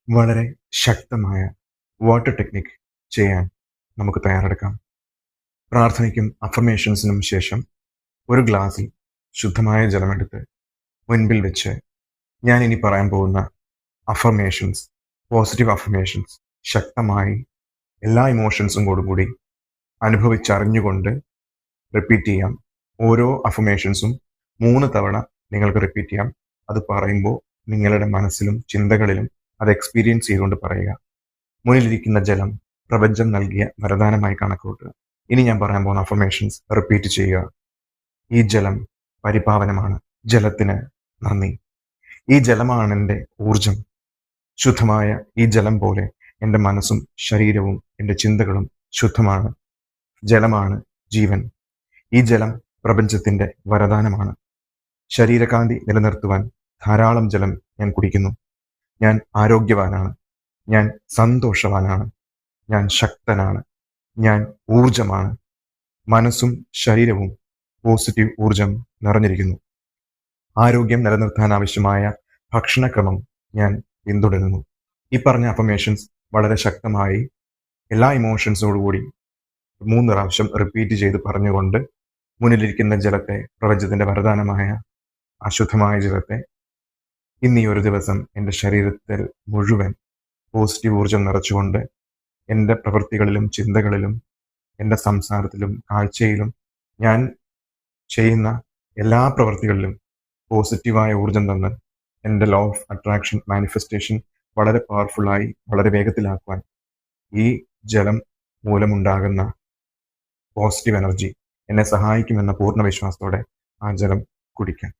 വളരെ ശക്തമായ water technique ചെയ്യാൻ നമുക്ക് തയ്യാറെടുക്കാം. പ്രാർത്ഥനയ്ക്കും അഫർമേഷൻസിനും ശേഷം ഒരു ഗ്ലാസ്സിൽ ശുദ്ധമായ ജലമെടുത്ത് മുൻപിൽ വെച്ച് ഞാൻ ഇനി പറയാൻ പോകുന്ന അഫർമേഷൻസ്, പോസിറ്റീവ് അഫർമേഷൻസ് ശക്തമായി എല്ലാ ഇമോഷൻസും കൂടി അനുഭവിച്ചറിഞ്ഞുകൊണ്ട് റിപ്പീറ്റ് ചെയ്യാം. ഓരോ അഫർമേഷൻസും 3 തവണ നിങ്ങൾക്ക് റിപ്പീറ്റ് ചെയ്യാം. അത് പറയുമ്പോൾ നിങ്ങളുടെ മനസ്സിലും ചിന്തകളിലും അത് എക്സ്പീരിയൻസ് ചെയ്തുകൊണ്ട് പറയുക. മുന്നിലിരിക്കുന്ന ജലം പ്രപഞ്ചം നൽകിയ വരദാനമായി കണക്കുകൂട്ടുക. ഇനി ഞാൻ പറയാൻ പോകുന്ന അഫർമേഷൻസ് റിപ്പീറ്റ് ചെയ്യുക. ഈ ജലം പരിപാവനമാണ്. ജലത്തിന് നന്ദി. ഈ ജലമാണ് എൻ്റെ ഊർജം. ശുദ്ധമായ ഈ ജലം പോലെ എൻ്റെ മനസ്സും ശരീരവും എൻ്റെ ചിന്തകളും ശുദ്ധമാണ്. ജലമാണ് ജീവൻ. ഈ ജലം പ്രപഞ്ചത്തിൻ്റെ വരദാനമാണ്. ശരീരകാന്തി നിലനിർത്തുവാൻ ധാരാളം ജലം ഞാൻ കുടിക്കുന്നു. ഞാൻ ആരോഗ്യവാനാണ്. ഞാൻ സന്തോഷവാനാണ്. ഞാൻ ശക്തനാണ്. ഞാൻ ഊർജമാണ്. മനസ്സും ശരീരവും പോസിറ്റീവ് ഊർജം നിറഞ്ഞിരിക്കുന്നു. ആരോഗ്യം നിലനിർത്താൻ ആവശ്യമായ ഭക്ഷണക്രമം ഞാൻ പിന്തുടരുന്നു. ഈ പറഞ്ഞ അഫർമേഷൻസ് വളരെ ശക്തമായി എല്ലാ ഇമോഷൻസോടുകൂടി 3 പ്രാവശ്യം റിപ്പീറ്റ് ചെയ്ത് പറഞ്ഞുകൊണ്ട് മുന്നിലിരിക്കുന്ന ജലത്തെ, പ്രപഞ്ചത്തിൻ്റെ വരദാനമായ അശുദ്ധമായ ജലത്തെ ഇന്നീ ഒരു ദിവസം എൻ്റെ ശരീരത്തിൽ മുഴുവൻ പോസിറ്റീവ് ഊർജം നിറച്ചുകൊണ്ട് എൻ്റെ പ്രവൃത്തികളിലും ചിന്തകളിലും എൻ്റെ സംസാരത്തിലും കാഴ്ചയിലും ഞാൻ ചെയ്യുന്ന എല്ലാ പ്രവൃത്തികളിലും പോസിറ്റീവായ ഊർജം തന്ന് എൻ്റെ ലോ ഓഫ് അട്രാക്ഷൻ മാനിഫെസ്റ്റേഷൻ വളരെ പവർഫുള്ളായി വളരെ വേഗത്തിലാക്കുവാൻ ഈ ജലം മൂലമുണ്ടാകുന്ന പോസിറ്റീവ് എനർജി എന്നെ സഹായിക്കുമെന്ന പൂർണ്ണ വിശ്വാസത്തോടെ ആ ജലം കുടിക്കാൻ.